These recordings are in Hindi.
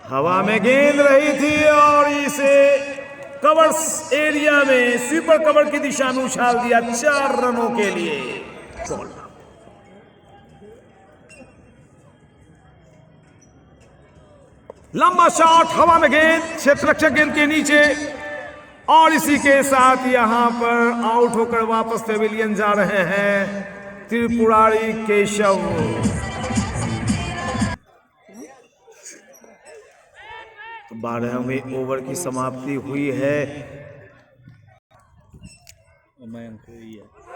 हवा में गेंद रही थी और इसे कवर्स एरिया में स्वीपर कवर की दिशा में उछाल दिया 4 रनों के लिए। बॉल लंबा शॉट, हवा में गेंद, क्षेत्ररक्षक गेंद के नीचे और इसी के साथ यहां पर आउट होकर वापस पेविलियन जा रहे हैं त्रिपुरारी केशव। 12वें ओवर की समाप्ति हुई है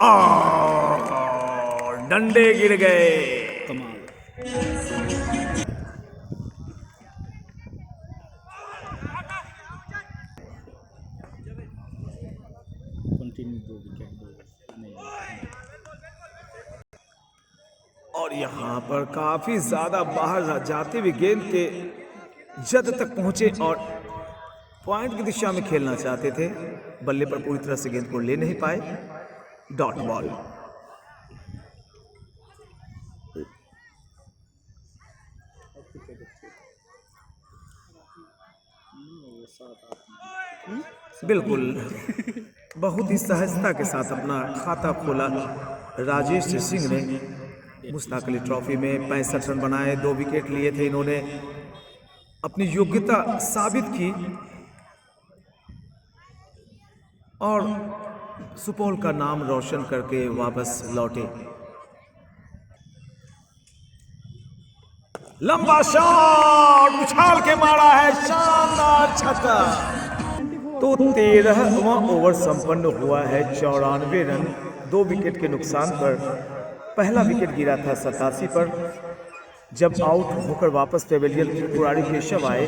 और डंडे गिर गए। और यहां पर काफी ज्यादा बाहर जाते हुए गेंद के जद तक पहुंचे और पॉइंट की दिशा में खेलना चाहते थे, बल्ले पर पूरी तरह से गेंद को ले नहीं पाए। Dot ball. बिल्कुल बहुत ही सहजता के साथ अपना खाता खोला राजेश सिंह ने। मुश्ताक अली ट्रॉफी में 65 रन बनाए, 2 विकेट लिए थे इन्होंने, अपनी योग्यता साबित की और सुपौल का नाम रोशन करके वापस लौटे। लंबा शॉट उछाल के मारा है, शानदार छक्का। तो 13वां ओवर संपन्न हुआ है 94 रन 2 विकेट के नुकसान पर। पहला विकेट गिरा था 87 पर जब आउट होकर वापस पेविलियन त्रिपुरारी केशव आए।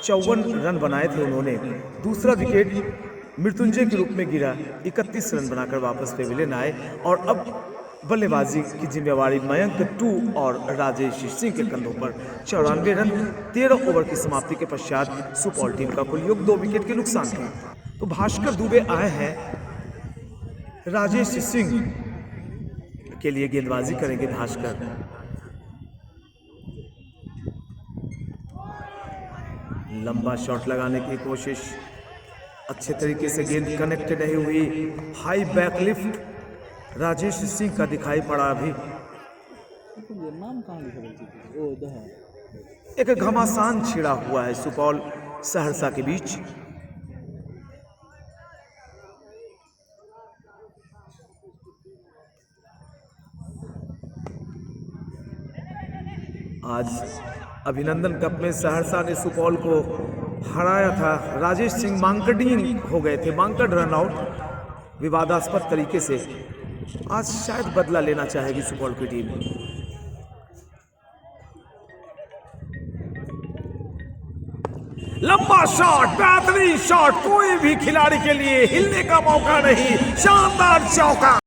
54 रन बनाए थे उन्होंने। दूसरा विकेट मृत्युंजय के रूप में गिरा, 31 रन बनाकर वापस पेविलियन आए और अब बल्लेबाजी की जिम्मेवारी मयंक 2 और राजेश सिंह के कंधों पर। 94 रन 13 ओवर की समाप्ति के पश्चात सुपौल टीम का कुल योग 2 विकेट के नुकसान था। तो भास्कर दुबे आए हैं, राजेश सिंह के लिए गेंदबाजी करेंगे भास्कर। लंबा शॉट लगाने की कोशिश, अच्छे तरीके से गेंद कनेक्टेड नहीं हुई। हाई बैकलिफ्ट राजेश सिंह का दिखाई पड़ा। अभी एक घमासान छिड़ा हुआ है सुपौल सहरसा के बीच। आज अभिनंदन कप में सहरसा ने सुपौल को हराया था। राजेश सिंह मांकड़ीन हो गए थे, मांकड़ रन आउट विवादास्पद तरीके से। आज शायद बदला लेना चाहेगी सुपौल की टीम। लंबा शॉट, बेहतरीन शॉट, कोई भी खिलाड़ी के लिए हिलने का मौका नहीं। शानदार चौका,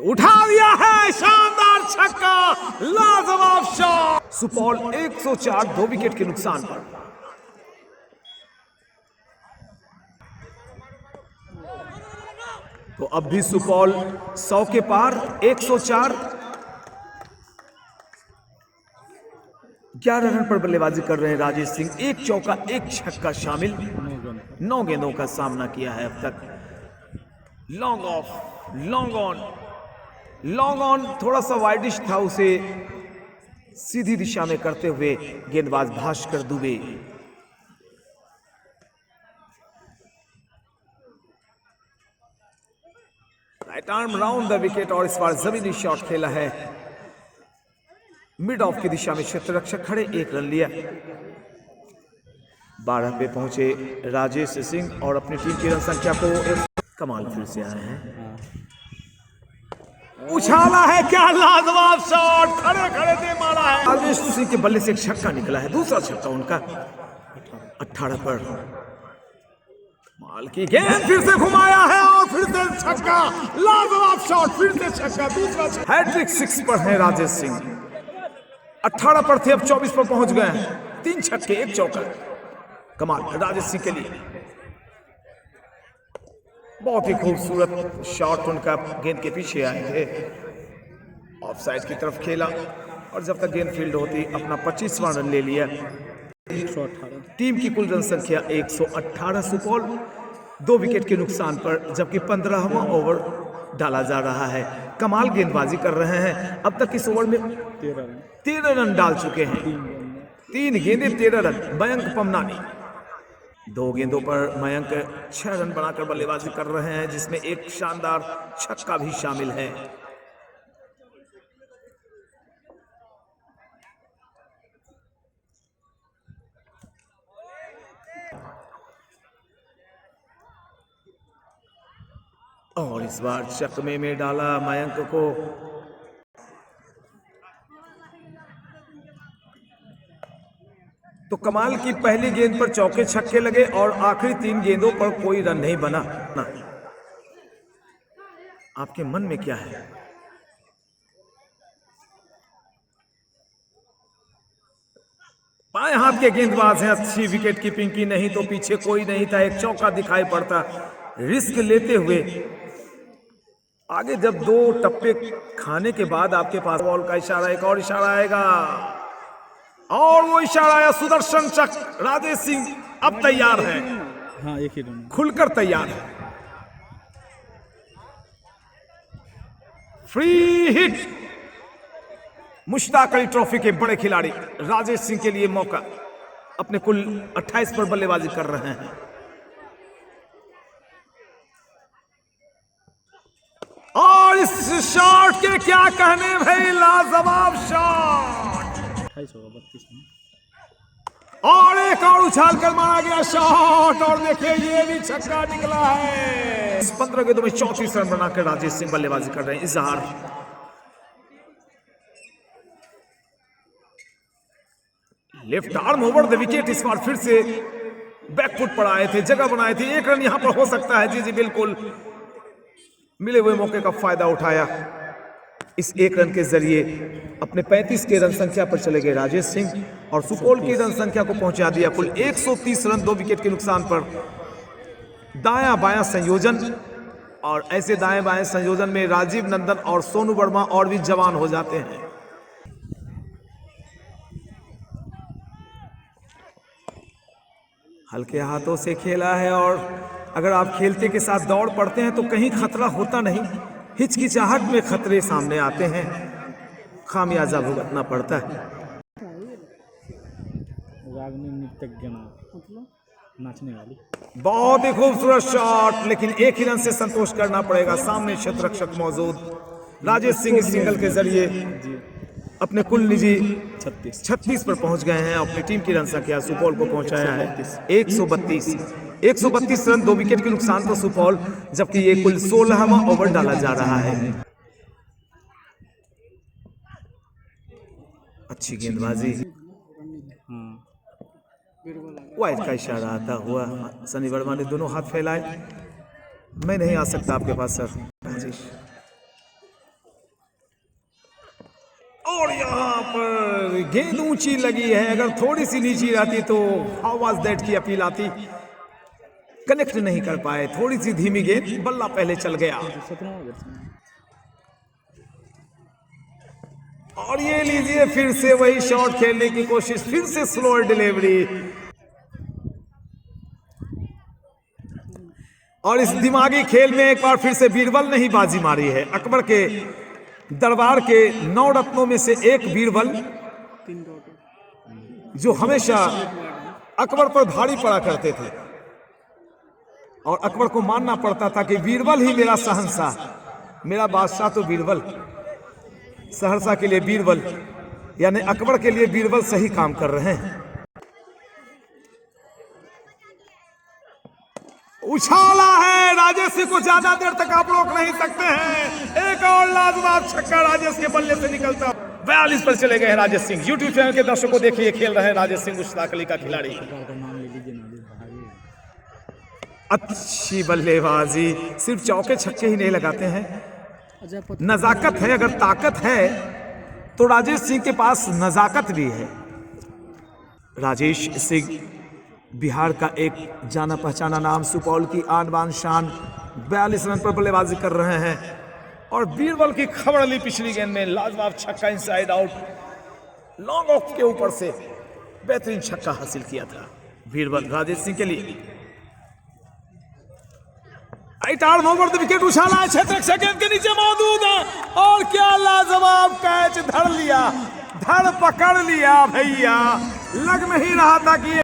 उठा दिया है, शानदार छक्का, लाजवाब शॉट। सुपौल 104 2 विकेट के नुकसान पर। तो अब भी सुपौल 100 के पार। 104 11 रन पर बल्लेबाजी कर रहे हैं राजेश सिंह। 1 चौका 1 छक्का शामिल, 9 गेंदों का सामना किया है अब तक। Long off, long on, long on थोड़ा सा वाइडिश था, उसे सीधी दिशा में करते हुए गेंदबाज Bhaskar Dubey. Right arm round the wicket और इस बार जमीनी शॉट खेला है। मिड ऑफ की दिशा में क्षेत्ररक्षक खड़े, 1 रन लिया। 12 पे पहुंचे राजेश सिंह और अपनी टीम की रन संख्या को कमाल फिर से आए हैं। उछाला है, क्या लाजवाब शॉट, खड़े खड़े दे मारा है। राजेश सिंह के बल्ले से एक छक्का निकला है, दूसरा छक्का उनका 18 पर। माल की गेंद फिर से घुमाया है और फिर से छक्का, लाजवाब शॉट, फिर से छक्का, दूसरा छक्का। हैट्रिक 6 पर है राजेश सिंह। 18 पर थे, अब 24 पर पहुंच गए। 3 छक्के 1 चौका, कमाल राजेश सिंह के लिए। बहुत ही खूबसूरत शॉट उनका, गेंद के पीछे आए थे, ऑफ साइड की तरफ खेला और जब तक गेंद फील्ड होती अपना 25वां रन ले लिया। 118। टीम की कुल रन संख्या 118 सुपौल 2 विकेट के नुकसान पर, जबकि 15वां ओवर डाला जा रहा है। कमाल गेंदबाजी कर रहे हैं। अब तक इस ओवर में 13 रन डाल चुके हैं। 3 गेंदें 13 रन। मयंक पमनानी 2 गेंदों पर मयंक 6 रन बनाकर बल्लेबाजी कर रहे हैं, जिसमें एक शानदार छक्का भी शामिल है। और इस बार चकमे में डाला मयंक को। तो कमाल की पहली गेंद पर चौके छक्के लगे और आखिरी 3 गेंदों पर कोई रन नहीं बना ना। आपके मन में क्या है? बाएं हाथ के गेंदबाज हैं। अच्छी विकेट कीपिंग की, नहीं तो पीछे कोई नहीं था। एक चौका दिखाई पड़ता। रिस्क लेते हुए आगे जब 2 टप्पे खाने के बाद आपके पास बॉल का इशारा, एक और इशारा आएगा और वो इशारा आया। सुदर्शन चक राजेश सिंह अब तैयार है। हाँ, एक ही रन खुलकर तैयार है। Free hit. Mushtaq Ali trophy के बड़े खिलाड़ी राजेश सिंह के लिए मौका। अपने कुल 28 पर बल्लेबाजी कर रहे हैं। और इस शॉट के क्या कहने भाई, लाजवाब शॉट। 28 होगा 32 में। और एक और उछाल कर मारा गया शॉट, और देखिए ये भी छक्का निकला है। 15 गेंदों में 34 रन बनाकर राजेश सिंह बल्लेबाजी कर रहे हैं। इजहार left arm over the wicket. इस बार फिर से बैकफुट पर आए थे, जगह बनाए थे। 1 रन यहां पर हो सकता है। जी जी बिल्कुल, मिले हुए मौके का फायदा उठाया। इस 1 रन के जरिए अपने 35 के रन संख्या पर चले गए राजेश सिंह और सुपौल की रन संख्या को पहुंचा दिया कुल 130 रन 2 विकेट के नुकसान पर। दायां बायां संयोजन, और ऐसे दाएं बाएं संयोजन में राजीव नंदन और सोनू वर्मा और भी जवान हो जाते हैं। हल्के हाथों से खेला है, और अगर आप खेलते के साथ दौड़ पड़ते हैं तो कहीं खतरा होता नहीं। हिचकिचाहट में खतरे सामने आते हैं, खामियाजा भुगतना पड़ता है। रागनी नृत्यज्ञ मतलब नाचने वाली। बहुत ही खूबसूरत शॉट, लेकिन 1 ही रन से संतोष करना पड़ेगा। सामने क्षेत्ररक्षक मौजूद। राजेश सिंह इस सिंगल के जरिए अपने कुल निजी 36 पर पहुंच गए हैं। अपनी टीम की रन संख्या सुपौल को पहुंचाया है 132 रन 2 विकेट के नुकसान पर सुपौल, जबकि ये कुल 16वां ओवर डाला जा रहा है। अच्छी गेंदबाजी। वाइड का इशारा आता हुआ सनी वर्मा ने दोनों हाथ फैलाए। मैं नहीं आ सकता आपके पास सर। और यहाँ पर गेंद ऊंची लगी है। अगर थोड़ी सी नीची रहती तो हाउ वाज दैट की अपील आती। कनेक्ट नहीं कर पाए। थोड़ी सी धीमी गेंद, बल्ला पहले चल गया। और ये लीजिए फिर से वही शॉट खेलने की कोशिश, फिर से स्लोअर डिलीवरी। और इस दिमागी खेल में एक बार फिर से बीरबल ने ही बाजी मारी है। अकबर के दरबार के 9 रत्नों में से एक बीरबल, जो हमेशा अकबर पर भारी पड़ा करते थे और अकबर को मानना पड़ता था कि बीरबल ही मेरा शहंशाह, मेरा बादशाह तो बीरबल। सहरसा के लिए बीरबल, यानी अकबर के लिए बीरबल सही काम कर रहे हैं। उछाला है राजेश सिंह को, ज्यादा देर तक आप रोक नहीं सकते हैं। एक और लाजवाब छक्का राजेश के बल्ले से निकलता। 42 पर चले गए राजेश सिंह। यूट्यूब चैनल के दर्शकों देखिए, खेल रहे हैं राजेश सिंह, मुश्ताक अली का खिलाड़ी। अच्छी बल्लेबाजी। सिर्फ चौके छक्के ही नहीं लगाते हैं, नजाकत है। अगर ताकत है तो राजेश सिंह के पास नजाकत भी है। राजेश सिंह बिहार का एक जाना पहचाना नाम, सुपौल की आन बान शान। 42 रन पर बल्लेबाजी कर रहे हैं और बीरबल की खबर ली पिछली गेंद में। लाजवाब छक्का इनसाइड आउट। लॉन्ग ऑफ के ऊपर से बेहतरीन छक्का हासिल किया था बीरबल राजेश सिंह के लिए। 8 ओवर विकेट उछाला है, 6 गेंद के नीचे मौजूद है और क्या लाजवाब कैच धर लिया, धड़ पकड़ लिया भैया। लग नहीं रहा था कि